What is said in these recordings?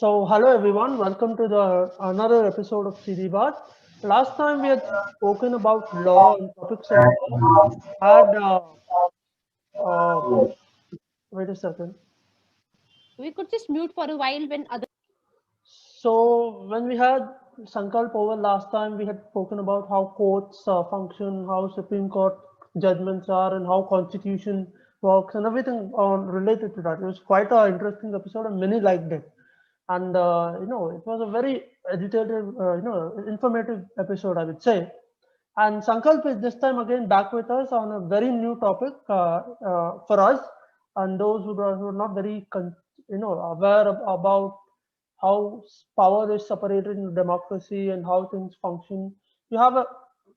Hello everyone, welcome to the another episode of CD Bart. Last time we had spoken about law and topics of law. Had uh, Wait a second. We could just mute for a while when other. So when we had Sankalp over last time, we had spoken about how courts function, how Supreme Court judgments are, and how Constitution works, and everything on related to that. It was quite an interesting episode, and many liked it. And it was a very educative, informative episode, I would say. And Sankalp is this time again back with us on a very new topic for us and those who are not very aware about how power is separated in democracy and how things function. You have a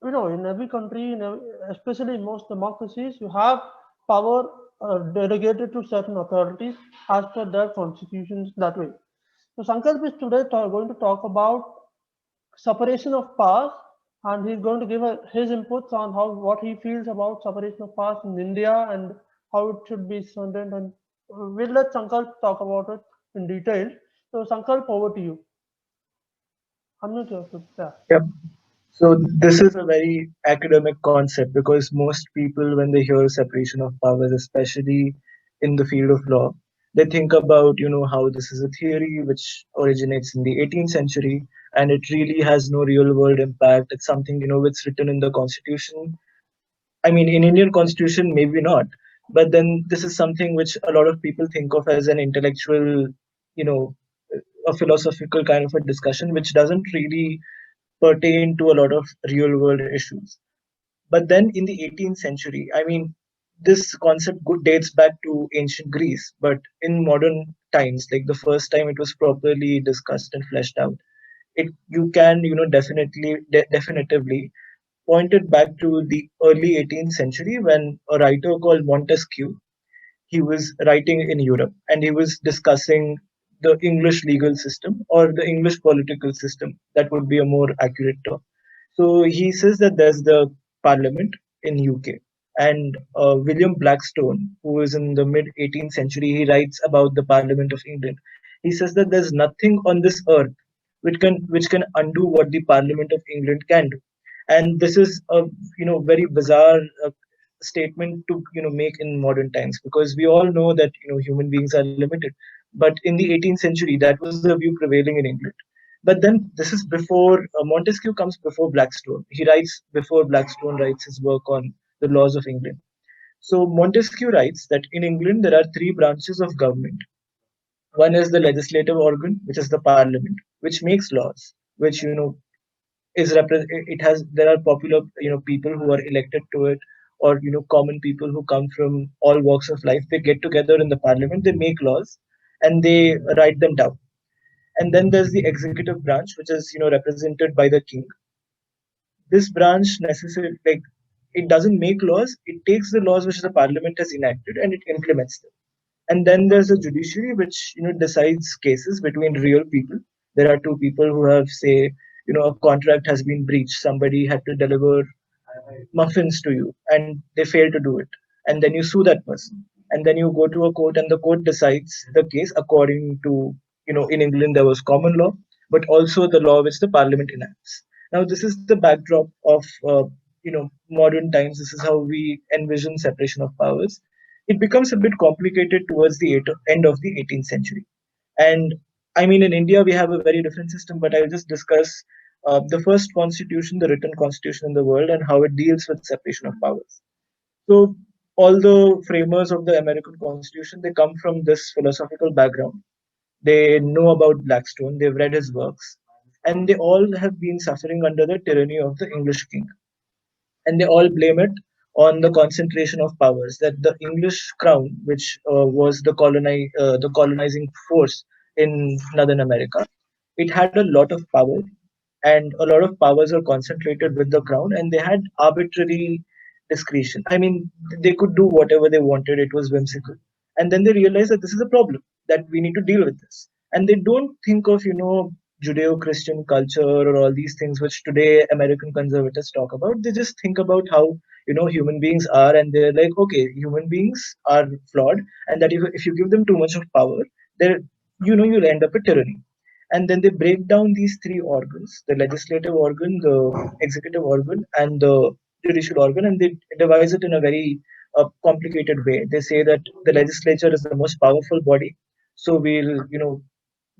in every country, especially in most democracies, you have power delegated to certain authorities as per their constitutions that way. So Sankalp is today going to talk about separation of powers, and he's going to give his inputs on how what he feels about separation of powers in India and how it should be strengthened. And we'll let Sankalp talk about it in detail. So Sankalp, over to you. Unmute yourself. Yeah. Yep. So this is a very academic concept because most people, when they hear separation of powers, especially in the field of law, they think about, how this is a theory which originates in the 18th century and it really has no real world impact. It's something, which written in the constitution. I mean, in Indian constitution, maybe not, but then this is something which a lot of people think of as an intellectual, you know, a philosophical kind of a discussion, which doesn't really pertain to a lot of real world issues. But then in the 18th century, I mean, this concept dates back to ancient Greece, but in modern times, like the first time it was properly discussed and fleshed out, it you can definitively point it back to the early 18th century when a writer called Montesquieu, he was writing in Europe and he was discussing the English legal system or the English political system. That would be a more accurate term. So he says that there's the parliament in UK, and William Blackstone, who is in the mid 18th century, he writes about the Parliament of England. He says that there's nothing on this earth which can undo what the Parliament of England can do, and this is a very bizarre statement to make in modern times, because we all know that human beings are limited, but in the 18th century that was the view prevailing in England. But then this is before Montesquieu comes before Blackstone. He writes before Blackstone writes his work on the laws of England. So Montesquieu writes that in England there are three branches of government. One is the legislative organ, which is the parliament, which makes laws, which it has there are popular people who are elected to it, or common people who come from all walks of life. They get together in the parliament, they make laws, and they write them down. And then there's the executive branch, which is represented by the king. This branch necessarily, like, it doesn't make laws, it takes the laws which the parliament has enacted and it implements them. And then there's a judiciary which decides cases between real people. There are two people who have, say, a contract has been breached, somebody had to deliver muffins to you and they fail to do it, and then you sue that person, and then you go to a court and the court decides the case according to, in England there was common law, but also the law which the parliament enacts. Now this is the backdrop of modern times. This is how we envision separation of powers. It becomes a bit complicated towards the end of the 18th century. And I mean, in India, we have a very different system, but I'll just discuss the first constitution, the written constitution in the world, and how it deals with separation of powers. So, all the framers of the American Constitution, they come from this philosophical background. They know about Blackstone, they've read his works, and they all have been suffering under the tyranny of the English king, and they all blame it on the concentration of powers, that the English crown, which was the colonizing force in Northern America, it had a lot of power, and a lot of powers were concentrated with the crown, and they had arbitrary discretion. I mean, they could do whatever they wanted. It was whimsical, and then they realized that this is a problem, that we need to deal with this. And they don't think of Judeo-Christian culture or all these things which today American conservatives talk about. They just think about how human beings are, and they're like, okay, human beings are flawed, and that if you give them too much of power, they're you'll end up with tyranny. And then they break down these three organs: the legislative organ, the executive organ, and the judicial organ, and they devise it in a very complicated way. They say that the legislature is the most powerful body, so we'll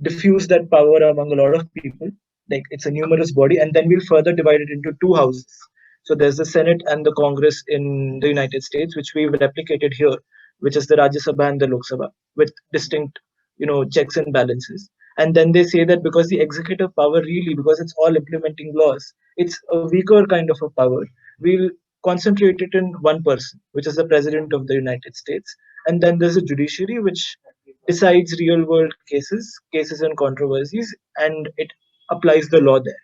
diffuse that power among a lot of people, like it's a numerous body, and then we'll further divide it into two houses. So there's the Senate and the Congress in the United States, which we've replicated here, which is the Rajya Sabha and the Lok Sabha, with distinct checks and balances. And then they say that because the executive power, really, because it's all implementing laws, it's a weaker kind of a power, we'll concentrate it in one person, which is the President of the United States. And then there's a judiciary which decides real world cases and controversies, and it applies the law there.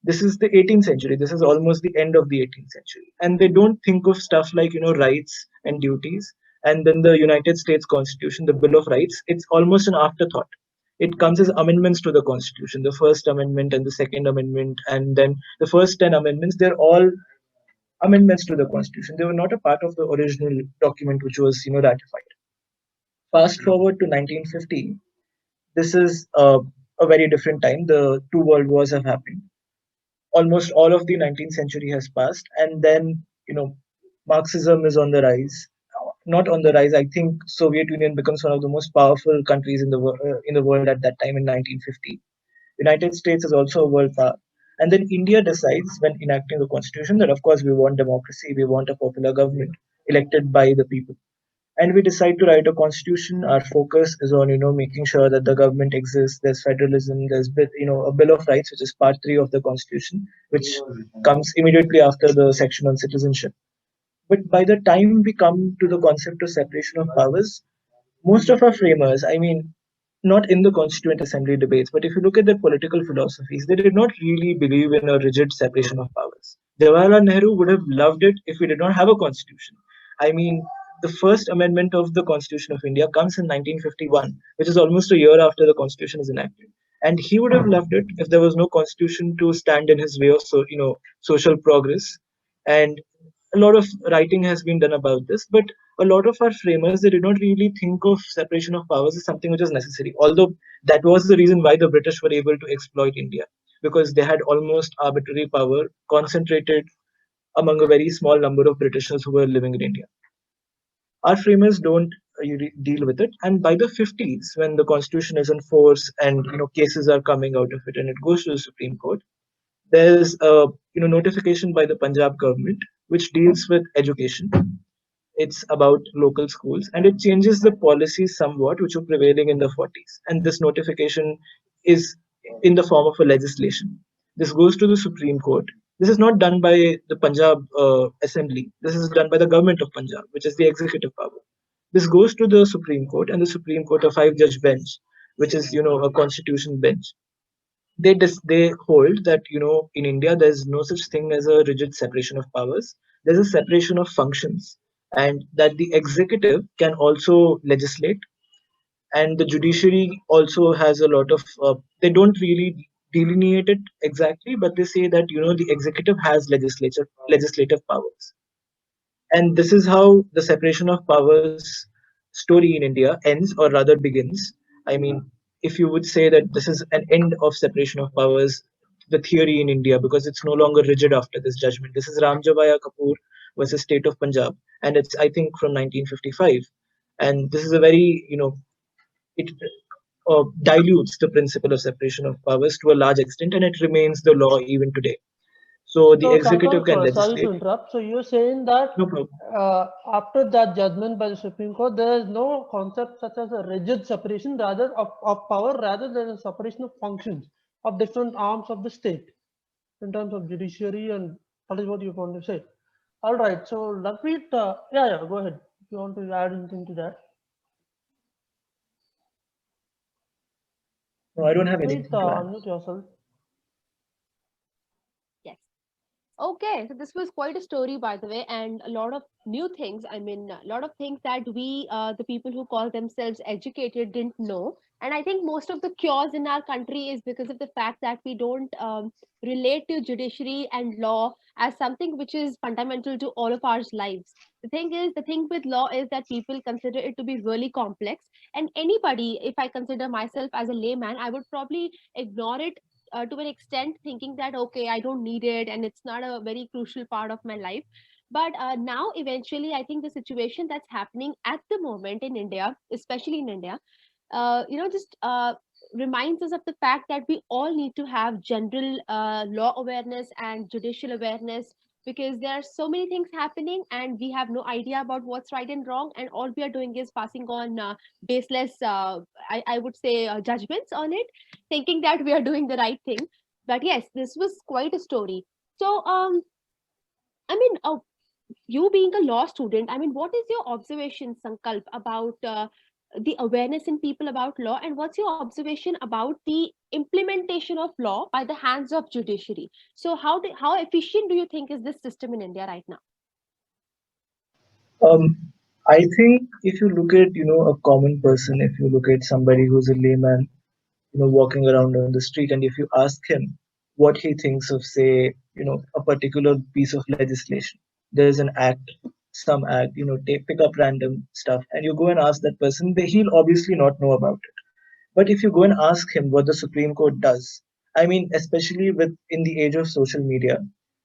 This is the 18th century. This is almost the end of the 18th century. And they don't think of stuff like, rights and duties. And then the United States Constitution, the Bill of Rights, it's almost an afterthought. It comes as amendments to the Constitution, the First Amendment and the Second Amendment, and then the first 10 amendments, they're all amendments to the Constitution. They were not a part of the original document which was, ratified. Fast forward to 1950, this is a very different time. The two world wars have happened. Almost all of the 19th century has passed, and then Marxism is on the rise. Not on the rise. I think Soviet Union becomes one of the most powerful countries in the world at that time in 1950. United States is also a world power. And then India decides, when enacting the constitution, that of course we want democracy, we want a popular government elected by the people. And we decide to write a constitution. Our focus is on making sure that the government exists. There's federalism. There's a Bill of Rights, which is part 3 of the constitution, which comes immediately after the section on citizenship. But by the time we come to the concept of separation of powers, most of our framers, I mean, not in the Constituent Assembly debates, but if you look at their political philosophies, they did not really believe in a rigid separation of powers. Jawaharlal Nehru would have loved it if we did not have a constitution. I mean, the first amendment of the Constitution of India comes in 1951, which is almost a year after the Constitution is enacted. And he would have loved it if there was no constitution to stand in his way of social progress. And a lot of writing has been done about this, but a lot of our framers, they did not really think of separation of powers as something which was necessary. Although that was the reason why the British were able to exploit India, because they had almost arbitrary power concentrated among a very small number of Britishers who were living in India. Our framers don't deal with it, and by the 50s, when the constitution is in force and cases are coming out of it and it goes to the Supreme Court, there's a notification by the Punjab government which deals with education. It's about local schools, and it changes the policies somewhat which were prevailing in the 40s. And this notification is in the form of a legislation. This goes to the Supreme Court. This is not done by the Punjab Assembly. This is done by the government of Punjab, which is the executive power. This goes to the Supreme Court, and the Supreme Court, a 5-judge bench, which is a constitution bench. They hold that in India there's no such thing as a rigid separation of powers. There's a separation of functions, and that the executive can also legislate, and the judiciary also has a lot of. They don't really delineate it exactly, but they say that the executive has legislative powers, and this is how the separation of powers story in India ends, or rather begins. I mean, if you would say that this is an end of separation of powers, the theory in India, because it's no longer rigid after this judgment. This is Ramjavaya Kapoor versus State of Punjab, and it's, I think, from 1955. And this is a very, it dilutes the principle of separation of powers to a large extent, and it remains the law even today. So the executive can Sankalp, sorry legislate. to interrupt. So you're saying that No problem. after that judgment by the Supreme Court, there is no concept such as a rigid separation rather of power, rather than a separation of functions of different arms of the state in terms of judiciary, and that is what you want to say. All right. So let me, yeah, go ahead. If you want to add anything to that. No, I don't have Please anything to add. unmute yourself. Yes. Okay, so this was quite a story, by the way, and a lot of new things. I mean, a lot of things that we, the people who call themselves educated, didn't know. And I think most of the cures in our country is because of the fact that we don't relate to judiciary and law as something which is fundamental to all of our lives. The thing with law is that people consider it to be really complex. And anybody, if I consider myself as a layman, I would probably ignore it to an extent, thinking that, okay, I don't need it and it's not a very crucial part of my life. But now, eventually, I think the situation that's happening at the moment in India, especially in India, just reminds us of the fact that we all need to have general law awareness and judicial awareness, because there are so many things happening and we have no idea about what's right and wrong, and all we are doing is passing on baseless, I would say, judgments on it, thinking that we are doing the right thing. But yes, this was quite a story. So I mean, you being a law student, I mean, what is your observation, Sankalp, about the awareness in people about law, and what's your observation about the implementation of law by the hands of judiciary? So how efficient do you think is this system in India right now? Um, I think if you look at, a common person, if you look at somebody who's a layman, walking around on the street, and if you ask him what he thinks of, say, a particular piece of legislation, there's an act, some act, pick up random stuff, and you go and ask that person, he'll obviously not know about it. But if you go and ask him what the Supreme Court does, I mean, especially with in the age of social media,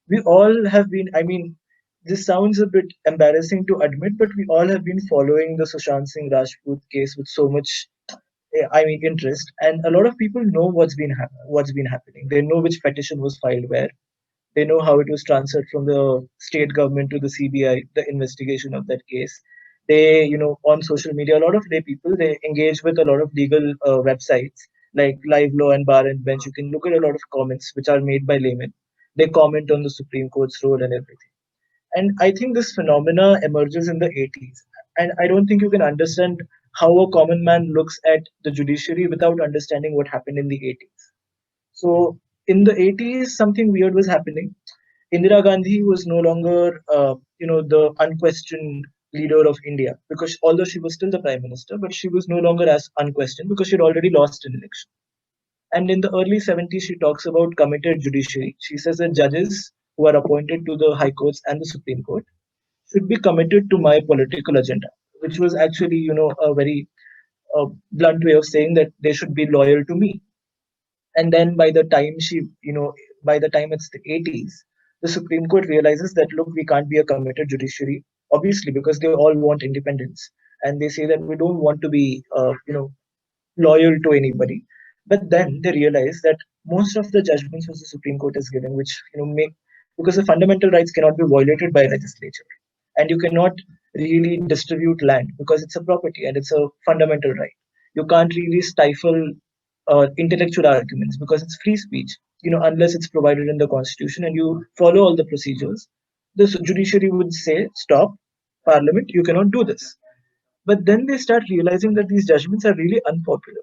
we all have been, I mean, this sounds a bit embarrassing to admit, but we all have been following the Sushant Singh Rajput case with so much, I mean, interest, and a lot of people know what's been happening. They know which petition was filed where. They know how it was transferred from the state government to the CBI, the investigation of that case. They, on social media, a lot of lay people, they engage with a lot of legal websites like Live Law and Bar and Bench. You can look at a lot of comments which are made by laymen. They comment on the Supreme Court's role and everything. And I think this phenomena emerges in the 80s. And I don't think you can understand how a common man looks at the judiciary without understanding what happened in the 80s. So in the 80s, something weird was happening. Indira Gandhi was no longer, the unquestioned leader of India, because although she was still the prime minister, but she was no longer as unquestioned because she had already lost an election. And in the early 70s, she talks about committed judiciary. She says that judges who are appointed to the high courts and the Supreme Court should be committed to my political agenda, which was actually, a very blunt way of saying that they should be loyal to me. And then by the time by the time it's the 80s, the Supreme Court realizes that, look, we can't be a committed judiciary, obviously, because they all want independence. And they say that we don't want to be, loyal to anybody. But then they realize that most of the judgments which the Supreme Court is giving, which, make, because the fundamental rights cannot be violated by a legislature. And you cannot really distribute land because it's a property and it's a fundamental right. You can't really stifle intellectual arguments because it's free speech, unless it's provided in the constitution and you follow all the procedures. The judiciary would say, stop, parliament, you cannot do this. But then they start realizing that these judgments are really unpopular.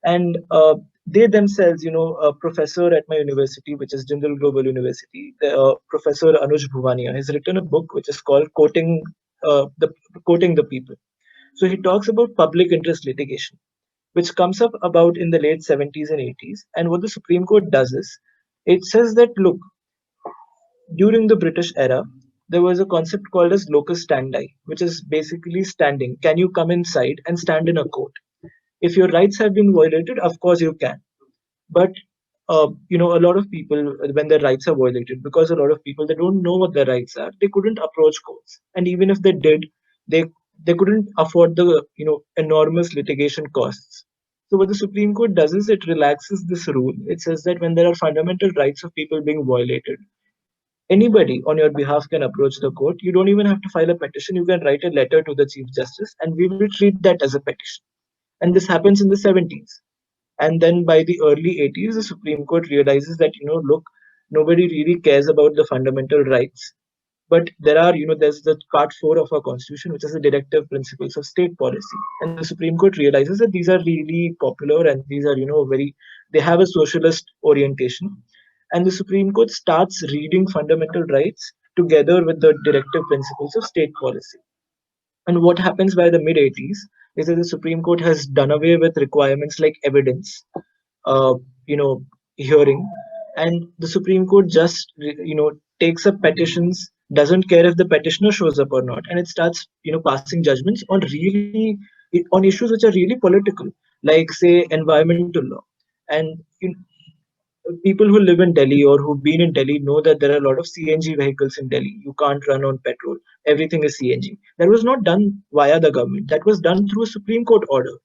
And they themselves, a professor at my university, which is Jindal Global University, Professor Anuj Bhuvania, has written a book which is called Quoting the People. So he talks about public interest litigation, which comes up about in the late 70s and 80s. And what the Supreme Court does is, it says that, look, during the British era, there was a concept called as locus standi, which is basically standing. Can you come inside and stand in a court? If your rights have been violated, of course you can. But a lot of people, when their rights are violated, because a lot of people, they don't know what their rights are, they couldn't approach courts. And even if they did, they they couldn't afford the enormous litigation costs. So what the Supreme Court does is it relaxes this rule. It says that when there are fundamental rights of people being violated, anybody on your behalf can approach the court. You don't even have to file a petition. You can write a letter to the Chief Justice, and we will treat that as a petition. And this happens in the 70s. And then by the early 80s, the Supreme Court realizes that, look, nobody really cares about the fundamental rights. But there's the part 4 of our constitution, which is the directive principles of state policy. And the Supreme Court realizes that these are really popular and these are, they have a socialist orientation. And the Supreme Court starts reading fundamental rights together with the directive principles of state policy. And what happens by the mid 80s? is that the Supreme Court has done away with requirements like evidence, uh, you know, hearing, and the Supreme Court just takes up petitions, doesn't care if the petitioner shows up or not, and it starts passing judgments on on issues which are really political, like say environmental law. And people who live in Delhi or who've been in Delhi know that there are a lot of CNG vehicles in Delhi. You can't run on petrol. Everything is CNG. That was not done via the government. That was done through a Supreme Court order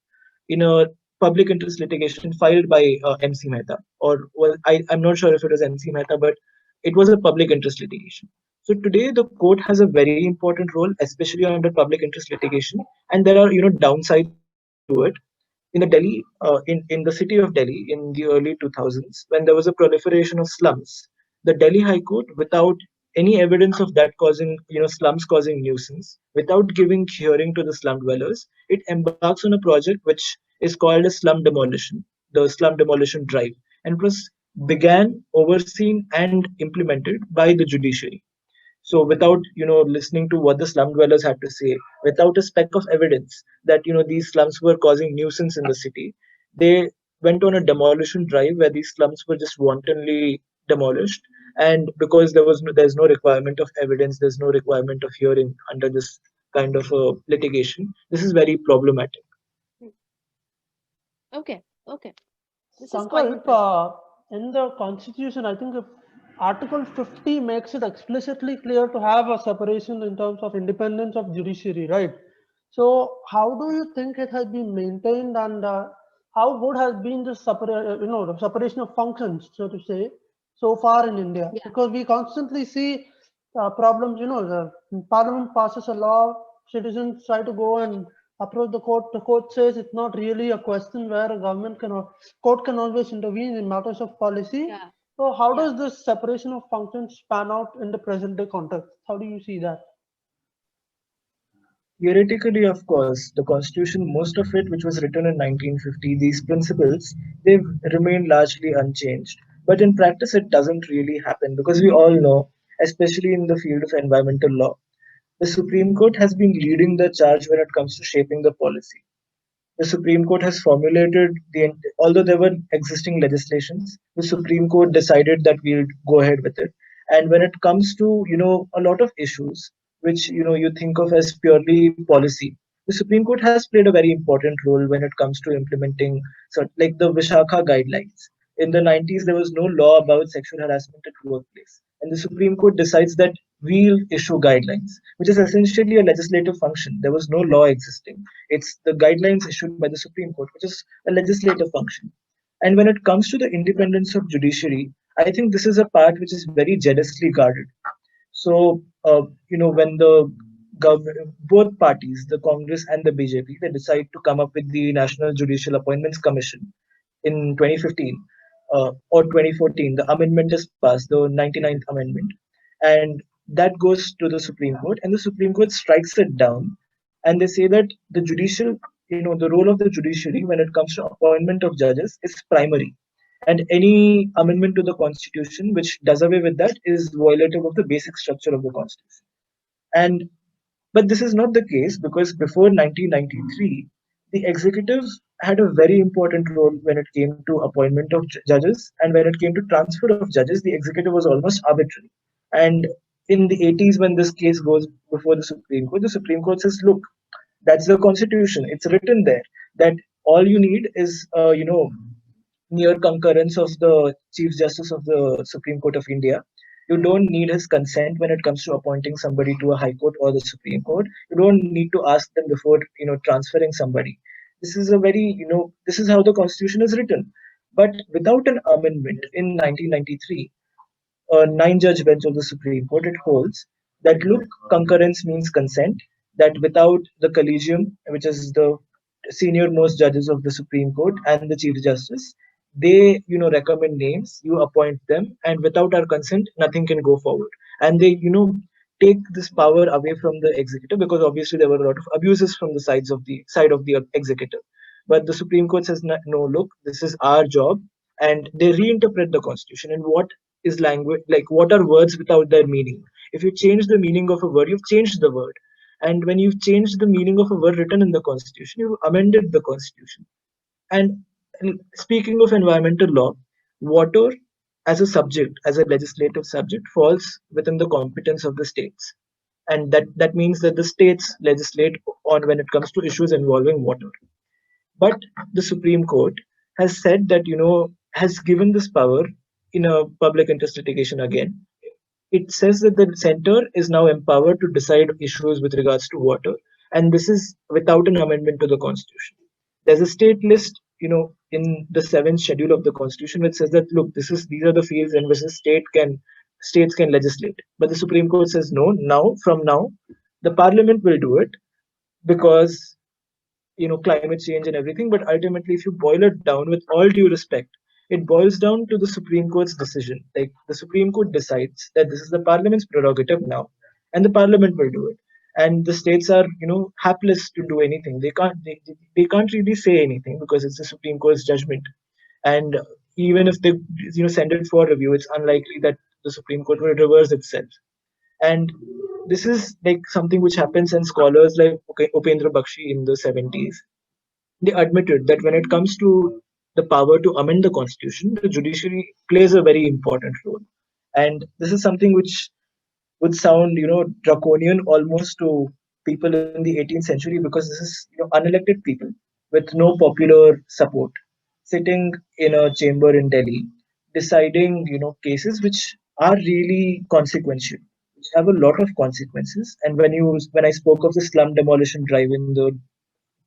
in a public interest litigation filed by MC Mehta. Or, well, I'm not sure if it was MC Mehta, but it was a public interest litigation. So today the court has a very important role, especially under public interest litigation, and there are downsides to it. In the Delhi, in the city of Delhi in the early 2000s, when there was a proliferation of slums, the Delhi High Court, without any evidence of that causing, slums causing nuisance, without giving hearing to the slum dwellers, it embarks on a project which is called a slum demolition, the slum demolition drive, and it was began, overseen, and implemented by the judiciary. So without listening to what the slum dwellers had to say, without a speck of evidence that these slums were causing nuisance in the city, they went on a demolition drive where these slums were just wantonly demolished. And because there's no requirement of evidence, there's no requirement of hearing under this kind of litigation. This is very problematic. Okay, okay. This is quite Sankalp, in the constitution, I think if Article 50 makes it explicitly clear to have a separation in terms of independence of judiciary, right? So how do you think it has been maintained, and how good has been the the separation of functions, so to say, so far in India? Yeah. Because we constantly see problems. The Parliament passes a law, citizens try to go and approach the court. The court says it's not really a question where a court can always intervene in matters of policy. Yeah. So how Yeah. does this separation of functions pan out in the present day context? How do you see that? Theoretically, of course, the Constitution, most of it, which was written in 1950, these principles, they've remained largely unchanged. But in practice, it doesn't really happen because we all know, especially in the field of environmental law, the Supreme Court has been leading the charge when it comes to shaping the policy. The Supreme Court has formulated although there were existing legislations, the Supreme Court decided that we'll go ahead with it. And when it comes to, a lot of issues, which, you think of as purely policy, the Supreme Court has played a very important role when it comes to implementing, like the Vishakha guidelines. In the 90s, there was no law about sexual harassment at workplace. And the Supreme Court decides that we'll issue guidelines, which is essentially a legislative function. There was no law existing. It's the guidelines issued by the Supreme Court, which is a legislative function. And when it comes to the independence of judiciary, I think this is a part which is very jealously guarded. So, when the government, both parties, the Congress and the BJP, they decide to come up with the National Judicial Appointments Commission in 2015 or 2014. The amendment is passed, the 99th Amendment, and that goes to the Supreme Court, and the Supreme Court strikes it down, and they say that the judicial, the role of the judiciary when it comes to appointment of judges is primary, and any amendment to the Constitution which does away with that is violative of the basic structure of the Constitution. And but this is not the case because before 1993, the executive had a very important role when it came to appointment of judges, and when it came to transfer of judges, the executive was almost arbitrary. And in the 80s, when this case goes before the Supreme Court says, look, that's the Constitution. It's written there that all you need is, near concurrence of the Chief Justice of the Supreme Court of India. You don't need his consent when it comes to appointing somebody to a High Court or the Supreme Court. You don't need to ask them before transferring somebody. This is a very this is how the Constitution is written. But without an amendment in 1993, a 9-judge bench of the Supreme Court, it holds that look, concurrence means consent. That without the collegium, which is the senior most judges of the Supreme Court and the Chief Justice, they recommend names, you appoint them, and without our consent, nothing can go forward. And they take this power away from the executive because obviously there were a lot of abuses from the side of the executive. But the Supreme Court says no, look, this is our job, and they reinterpret the Constitution. And what is language, like what are words without their meaning? If you change the meaning of a word, you've changed the word. And when you've changed the meaning of a word written in the constitution, you've amended the constitution. And speaking of environmental law, water as a subject, as a legislative subject, falls within the competence of the states. And that means that the states legislate on when it comes to issues involving water. But the Supreme Court has said that, has given this power in a public interest litigation again. It says that the center is now empowered to decide issues with regards to water, and this is without an amendment to the constitution. There's a state list, in the seventh schedule of the constitution, which says that look, these are the fields in which the states can legislate. But the Supreme Court says no. Now, from now, the Parliament will do it because climate change and everything. But ultimately, if you boil it down, with all due respect, it boils down to the Supreme Court's decision. Like, the Supreme Court decides that this is the Parliament's prerogative now, and the Parliament will do it. And the states are, hapless to do anything. They can't really say anything because it's the Supreme Court's judgment. And even if they, send it for review, it's unlikely that the Supreme Court will reverse itself. And this is like something which happens, and scholars like Upendra Bakshi in the 70s, they admitted that when it comes to the power to amend the constitution, the judiciary plays a very important role. And this is something which would sound, draconian almost to people in the 18th century, because this is, unelected people with no popular support sitting in a chamber in Delhi, deciding, cases which are really consequential, which have a lot of consequences. And when I spoke of the slum demolition drive in the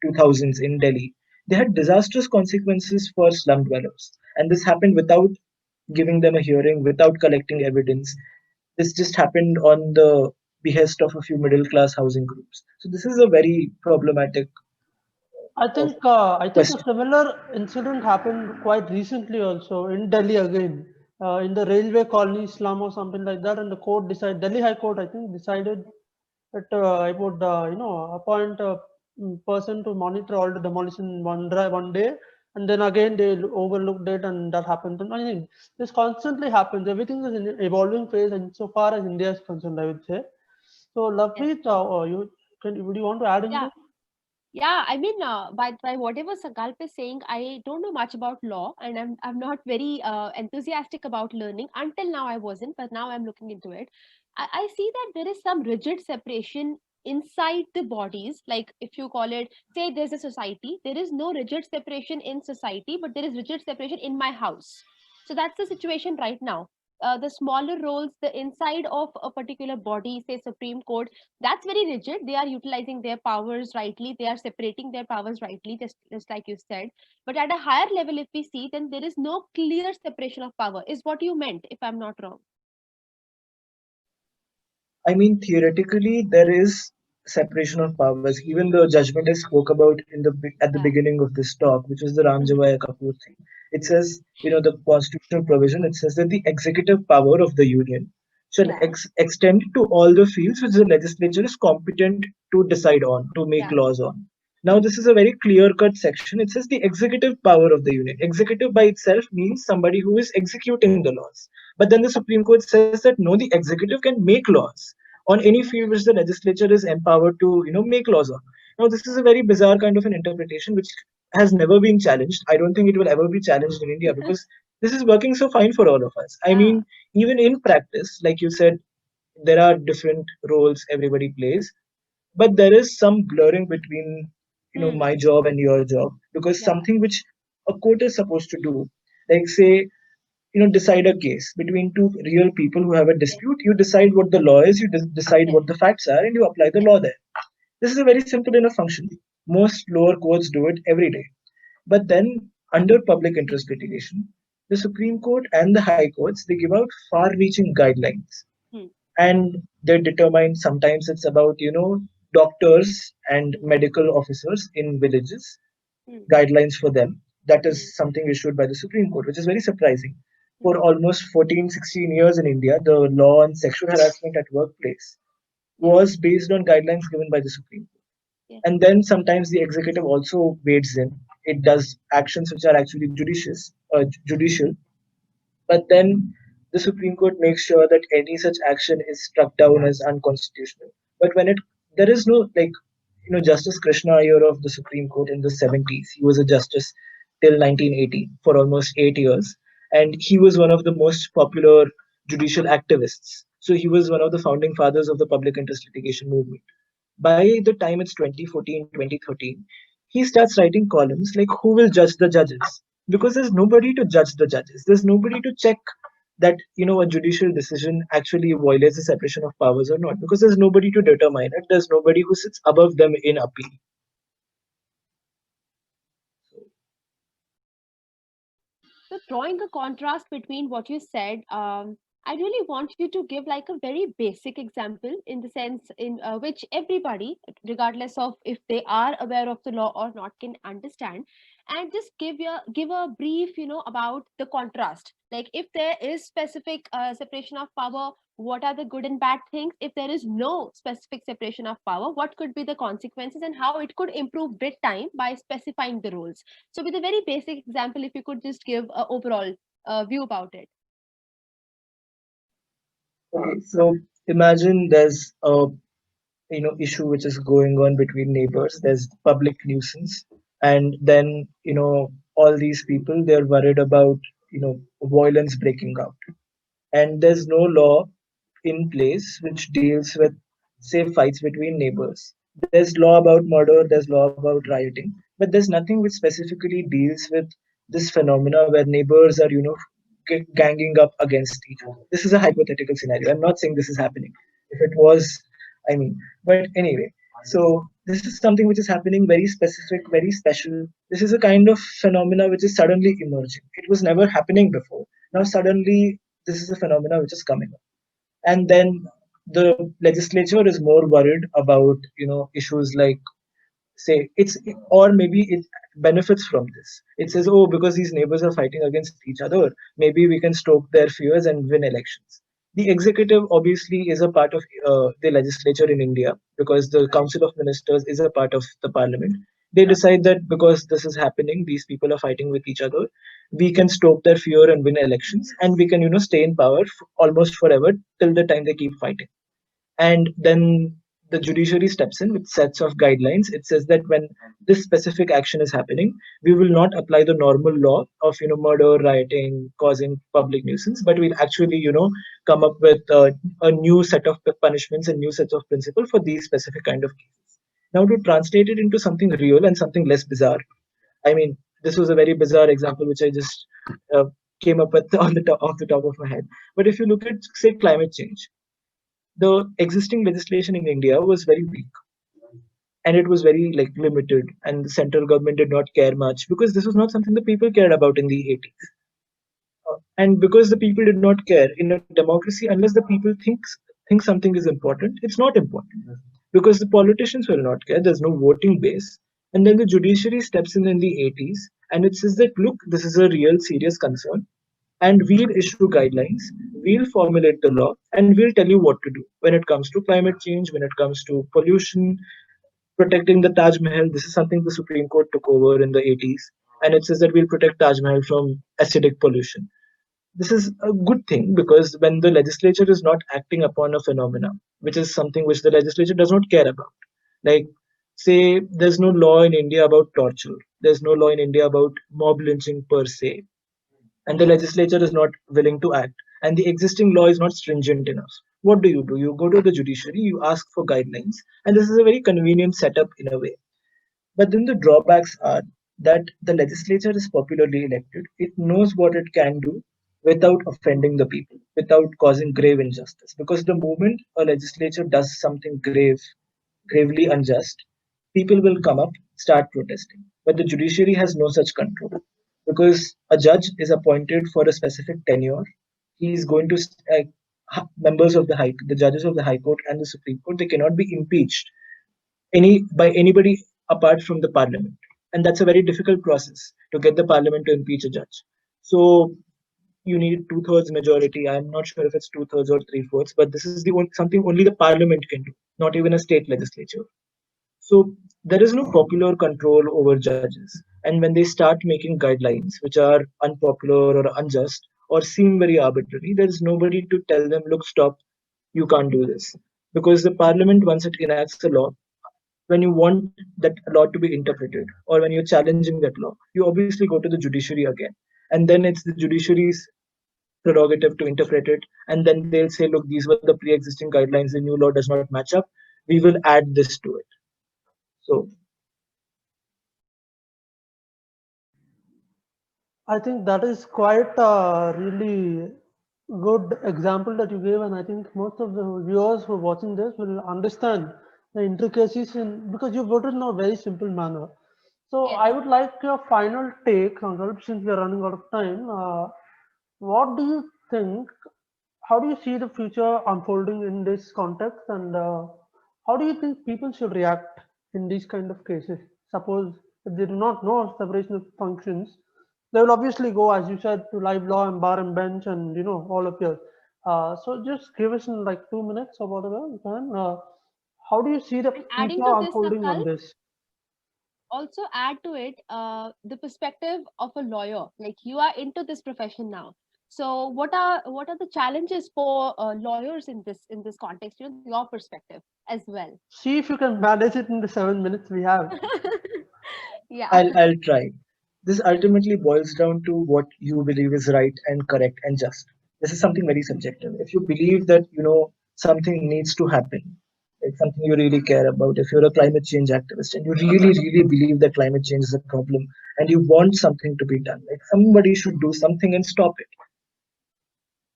2000s in Delhi, they had disastrous consequences for slum dwellers. And this happened without giving them a hearing, without collecting evidence. This just happened on the behest of a few middle class housing groups. So this is a very problematic. I think a similar incident happened quite recently also in Delhi again, in the railway colony slum or something like that, and the court decided, Delhi High Court, I think, decided that I would, appoint a person to monitor all the demolition one day, and then again they overlooked it, and that happened. And I think this constantly happens. Everything is in an evolving phase, and so far as India is concerned, I would say. So, Lovepreet, would you want to add anything? Yeah, I mean, by whatever Sankalp is saying, I don't know much about law, and I'm not very enthusiastic about learning. Until now, I wasn't, but now I'm looking into it. I see that there is some rigid separation inside the bodies. Like, if you call it, say, there's a society, there is no rigid separation in society, but there is rigid separation in my house. So that's the situation right now. The smaller roles, the inside of a particular body, say Supreme Court, that's very rigid. They are utilizing their powers rightly, they are separating their powers rightly, just like you said. But at a higher level, if we see, then there is no clear separation of power, is what you meant, if I'm not wrong. I mean, theoretically, there is separation of powers. Even the judgment I spoke about at the beginning of this talk, which was the Ramjavaya Kapoor thing, it says, the constitutional provision, it says that the executive power of the union shall extend to all the fields which the legislature is competent to decide on, to make laws on. Now, this is a very clear-cut section. It says the executive power of the union. Executive by itself means somebody who is executing the laws. But then the Supreme Court says that no, the executive can make laws on any field which the legislature is empowered to, make laws on. Now, this is a very bizarre kind of an interpretation which has never been challenged. I don't think it will ever be challenged in India because this is working so fine for all of us. I mean, even in practice, like you said, there are different roles everybody plays, but there is some blurring between, my job and your job, because something which a court is supposed to do, like say, decide a case between two real people who have a dispute. You decide what the law is, you decide what the facts are, and you apply the law there. This is a very simple enough function. Most lower courts do it every day. But then, under public interest litigation, the Supreme Court and the High Courts, they give out far-reaching guidelines. And they determine, sometimes it's about, doctors and medical officers in villages, guidelines for them. That is something issued by the Supreme Court, which is very surprising. For almost 14, 16 years in India, the law on sexual harassment at workplace was based on guidelines given by the Supreme Court. And then sometimes the executive also wades in. It does actions which are actually judicial. But then the Supreme Court makes sure that any such action is struck down as unconstitutional. But when it there is no like, Justice Krishna Iyer of the Supreme Court in the 70s. He was a justice till 1980 for almost 8 years, and he was one of the most popular judicial activists. So he was one of the founding fathers of the public interest litigation movement. By the time it's 2014, 2013, he starts writing columns like who will judge the judges? Because there's nobody to judge the judges. There's nobody to check that a judicial decision actually violates the separation of powers or not, because there's nobody to determine it. There's nobody who sits above them in appeal. So drawing a contrast between what you said, I really want you to give like a very basic example in the sense in which everybody, regardless of if they are aware of the law or not, can understand, and just give a brief, about the contrast. Like if there is specific separation of power, what are the good and bad things? If there is no specific separation of power, what could be the consequences and how it could improve with time by specifying the rules? So, with a very basic example, if you could just give an overall view about it. Okay, so imagine there's a issue which is going on between neighbors. There's public nuisance, and then all these people, they're worried about violence breaking out, and there's no law in place which deals with, say, fights between neighbors. There's law about murder, there's law about rioting, but there's nothing which specifically deals with this phenomena where neighbors are, ganging up against each other. This is a hypothetical scenario. I'm not saying this is happening. If it was, I mean, but anyway, so this is something which is happening, very specific, very special. This is a kind of phenomena which is suddenly emerging. It was never happening before. Now suddenly this is a phenomena which is coming up, and then the legislature is more worried about issues like, say, it's, or maybe it benefits from this. It says, oh, because these neighbors are fighting against each other, maybe we can stoke their fears and win elections. The executive obviously is a part of the legislature in India, because the council of ministers is a part of the parliament. They decide that because this is happening, these people are fighting with each other, we can stoke their fear and win elections, and we can stay in power almost forever till the time they keep fighting. And then the judiciary steps in with sets of guidelines. It says that when this specific action is happening, we will not apply the normal law of murder, rioting, causing public nuisance, but we'll actually come up with a new set of punishments and new sets of principles for these specific kind of cases. Now, to translate it into something real and something less bizarre, I mean, this was a very bizarre example which I just uh, came up with on the off the top of my head. But if you look at, say, climate change, the existing legislation in India was very weak, and it was very like limited, and the central government did not care much because this was not something the people cared about in the 80s. And because the people did not care in a democracy, unless the people think something is important, it's not important, because the politicians will not care. There's no voting base. And then the judiciary steps in the 80s, and it says that, look, this is a real serious concern, and we'll issue guidelines, we'll formulate the law, and we'll tell you what to do when it comes to climate change, when it comes to pollution, protecting the Taj Mahal. This is something the Supreme Court took over in the 80s, and it says that we'll protect Taj Mahal from acidic pollution. This is a good thing, because when the legislature is not acting upon a phenomena, which is something which the legislature does not care about, like, say, there's no law in India about torture, there's no law in India about mob lynching per se, and the legislature is not willing to act, and the existing law is not stringent enough. What do? You go to the judiciary, you ask for guidelines, and this is a very convenient setup in a way. But then the drawbacks are that the legislature is popularly elected. It knows what it can do without offending the people, without causing grave injustice. Because the moment a legislature does something gravely unjust, people will come up, start protesting. But the judiciary has no such control, because a judge is appointed for a specific tenure. He is going to members of the judges of the High Court and the Supreme Court. They cannot be impeached by anybody apart from the parliament, and that's a very difficult process to get the parliament to impeach a judge. So you need two-thirds majority. I'm not sure if it's two-thirds or three-fourths, but this is something only the parliament can do, not even a state legislature. So there is no popular control over judges, and when they start making guidelines which are unpopular or unjust or seem very arbitrary, there is nobody to tell them, look, stop, you can't do this. because the parliament, once it enacts a law, when you want that law to be interpreted or when you're challenging that law, you obviously go to the judiciary again. And then it's the judiciary's prerogative to interpret it. And then they'll say, look, these were the pre existing guidelines, the new law does not match up. We will add this to it. So, I think that is quite a really good example that you gave, and I think most of the viewers who are watching this will understand the intricacies in, because you put it in a very simple manner. So Yes. I would like your final take, Sankalp, since we are running out of time. What do you think? How do you see the future unfolding in this context, and how do you think people should react in these kind of cases? Suppose if they do not know separation of functions, they will obviously go, as you said, to live law and bar and bench, and all appear. So just give us in like 2 minutes or whatever you can. How do you see the And adding future to this, unfolding on Sankalp, this? also add to it the perspective of a lawyer. Like you are into this profession now. So what are the challenges for lawyers in this context? Your perspective as well. See if you can manage it in the 7 minutes we have. Yeah. I'll try. This ultimately boils down to what you believe is right and correct and just. This is something very subjective. If you believe that, something needs to happen, like something you really care about, if you're a climate change activist and you really, really believe that climate change is a problem and you want something to be done, like somebody should do something and stop it,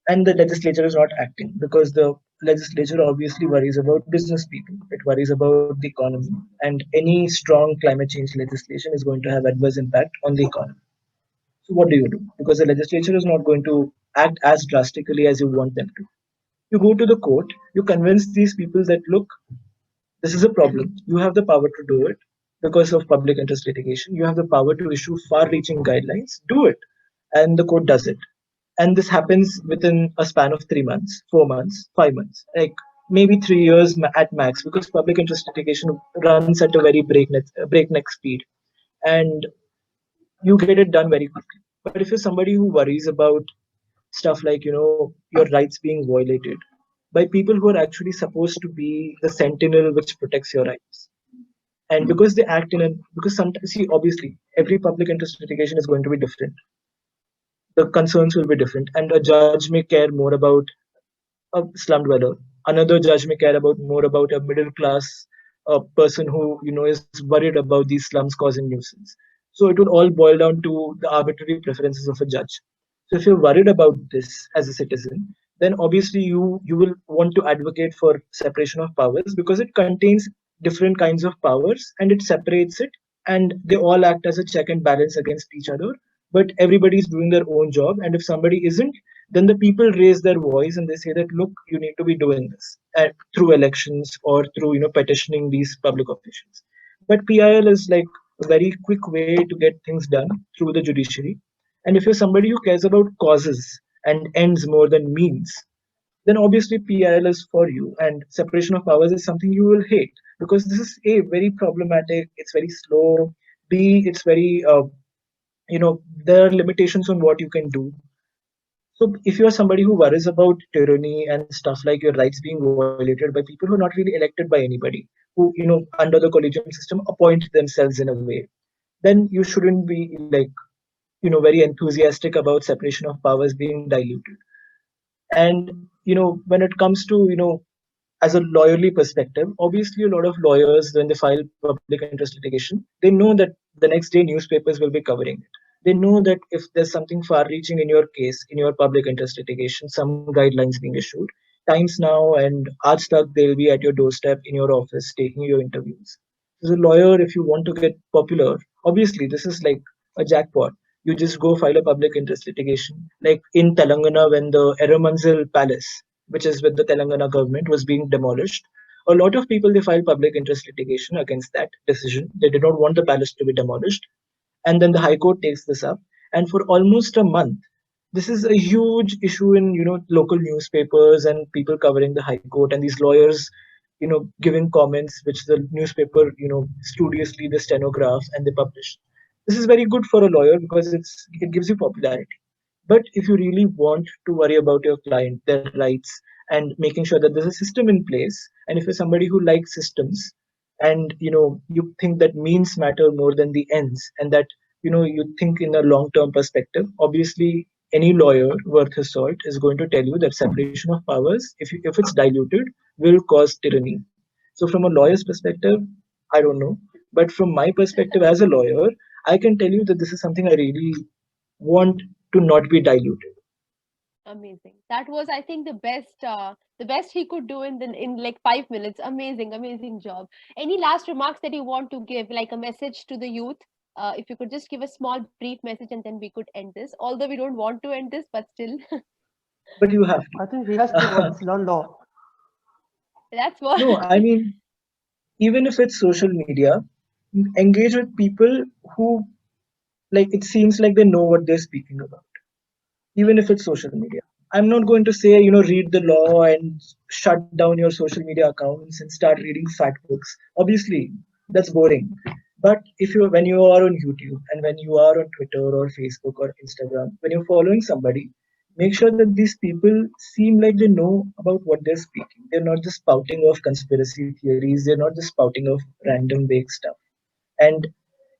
and the legislature is not acting because the legislature obviously worries about business people, it worries about the economy, and any strong climate change legislation is going to have adverse impact on the economy. So what do you do? Because the legislature is not going to act as drastically as you want them to. You go to the court, you convince these people that, look, this is a problem, you have the power to do it. Because of public interest litigation, you have the power to issue far reaching guidelines, do it. And the court does it, and this happens within a span of 3 months, 4 months, 5 months, like maybe 3 years at max, because public interest litigation runs at a very breakneck speed, and you get it done very quickly. But if you're somebody who worries about stuff like your rights being violated by people who are actually supposed to be the sentinel which protects your rights, and because they act in a because sometimes, see, obviously every public interest litigation is going to be different, the concerns will be different, and a judge may care more about a slum dweller. Another judge may care about more about a middle class person who is worried about these slums causing nuisance. So it would all boil down to the arbitrary preferences of a judge. So if you're worried about this as a citizen, then obviously you will want to advocate for separation of powers because it contains different kinds of powers and it separates it, and they all act as a check and balance against each other. But everybody's doing their own job, and if somebody isn't, then the people raise their voice and they say that, look, you need to be doing this through elections or through petitioning these public officials. But PIL is like a very quick way to get things done through the judiciary. And if you're somebody who cares about causes and ends more than means, then obviously PIL is for you. And separation of powers is something you will hate because this is A, very problematic, it's very slow, B, it's very there are limitations on what you can do. So if you're somebody who worries about tyranny and stuff like your rights being violated by people who are not really elected by anybody, who under the collegium system appoint themselves in a way, then you shouldn't be like very enthusiastic about separation of powers being diluted. And when it comes to as a lawyerly perspective, obviously a lot of lawyers, when they file public interest litigation, they know that the next day newspapers will be covering it. They know that if there's something far reaching in your case, in your public interest litigation, some guidelines being issued, Times Now and Aaj Tak, they'll be at your doorstep in your office taking your interviews. As a lawyer, if you want to get popular, obviously this is like a jackpot. You just go file a public interest litigation. Like in Telangana, when the Eramanzil Palace, which is with the Telangana government, was being demolished, a lot of people, they filed public interest litigation against that decision. They did not want the palace to be demolished, and then the High Court takes this up, and for almost a month, this is a huge issue in local newspapers and people covering the High Court, and these lawyers giving comments which the newspaper studiously they stenograph and they publish. This is very good for a lawyer because it gives you popularity. But if you really want to worry about your client, their rights, and making sure that there's a system in place. And if you're somebody who likes systems, and you think that means matter more than the ends, and that you think in a long term perspective, obviously any lawyer worth his salt is going to tell you that separation of powers, if it's diluted, will cause tyranny. So from a lawyer's perspective, I don't know, but from my perspective as a lawyer, I can tell you that this is something I really want to not be diluted. Amazing. That was, I think, the best he could do in like 5 minutes. Amazing, amazing job. Any last remarks that you want to give, like a message to the youth? If you could just give a small, brief message, and then we could end this. Although we don't want to end this, but still, But you have I think he has to learn law. that's what. no, I mean, even if it's social media, engage with people who, like, it seems like they know what they're speaking about, even if it's social media. I'm not going to say, read the law and shut down your social media accounts and start reading fat books. Obviously, that's boring. But when you are on YouTube and when you are on Twitter or Facebook or Instagram, when you're following somebody, make sure that these people seem like they know about what they're speaking. They're not just spouting off conspiracy theories. They're not just spouting off random vague stuff. And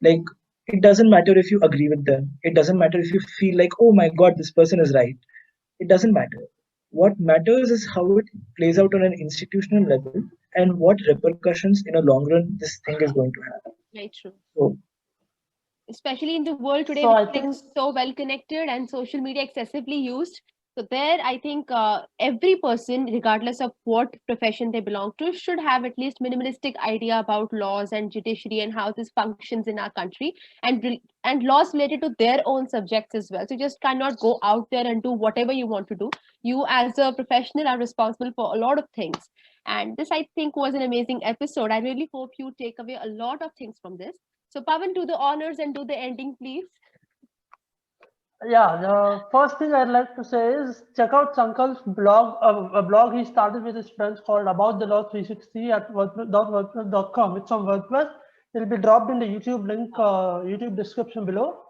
like, it doesn't matter if you agree with them. It doesn't matter if you feel like, oh my God, this person is right. It doesn't matter. What matters is how it plays out on an institutional level and what repercussions in a long run this thing is going to have. Very true. So, Especially in the world today, So which I is like think so well connected and social media excessively used. So there, I think every person, regardless of what profession they belong to, should have at least minimalistic idea about laws and judiciary and how this functions in our country, and laws related to their own subjects as well. So you just cannot go out there and do whatever you want to do. You, as a professional, are responsible for a lot of things. And this, I think, was an amazing episode. I really hope you take away a lot of things from this. So, Pavan, do the honors and do the ending, please. yeah, the first thing I'd like to say is check out Sankal's blog, a blog he started with his friends called About the Law 360 at wordpress.com. It's on WordPress. It'll be dropped in the YouTube link, YouTube description below.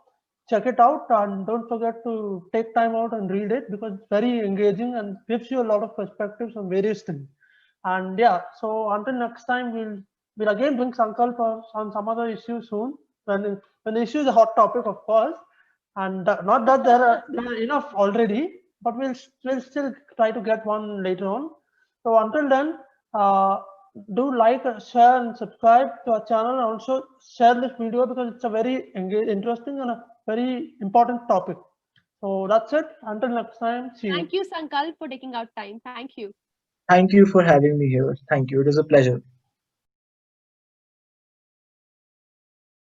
Check it out and don't forget to take time out and read it because it's very engaging and gives you a lot of perspectives on various things. And yeah, so until next time, we'll again bring Sankal on some other issue soon when the issue is a hot topic, of course. And not that there are enough already, but we'll still try to get one later on. So until then, do like, share, and subscribe to our channel. And also share this video because it's a very interesting and a very important topic. So that's it. Until next time, see you. Thank you, Sankal, for taking out time. Thank you. thank you for having me here. Thank you. It was a pleasure.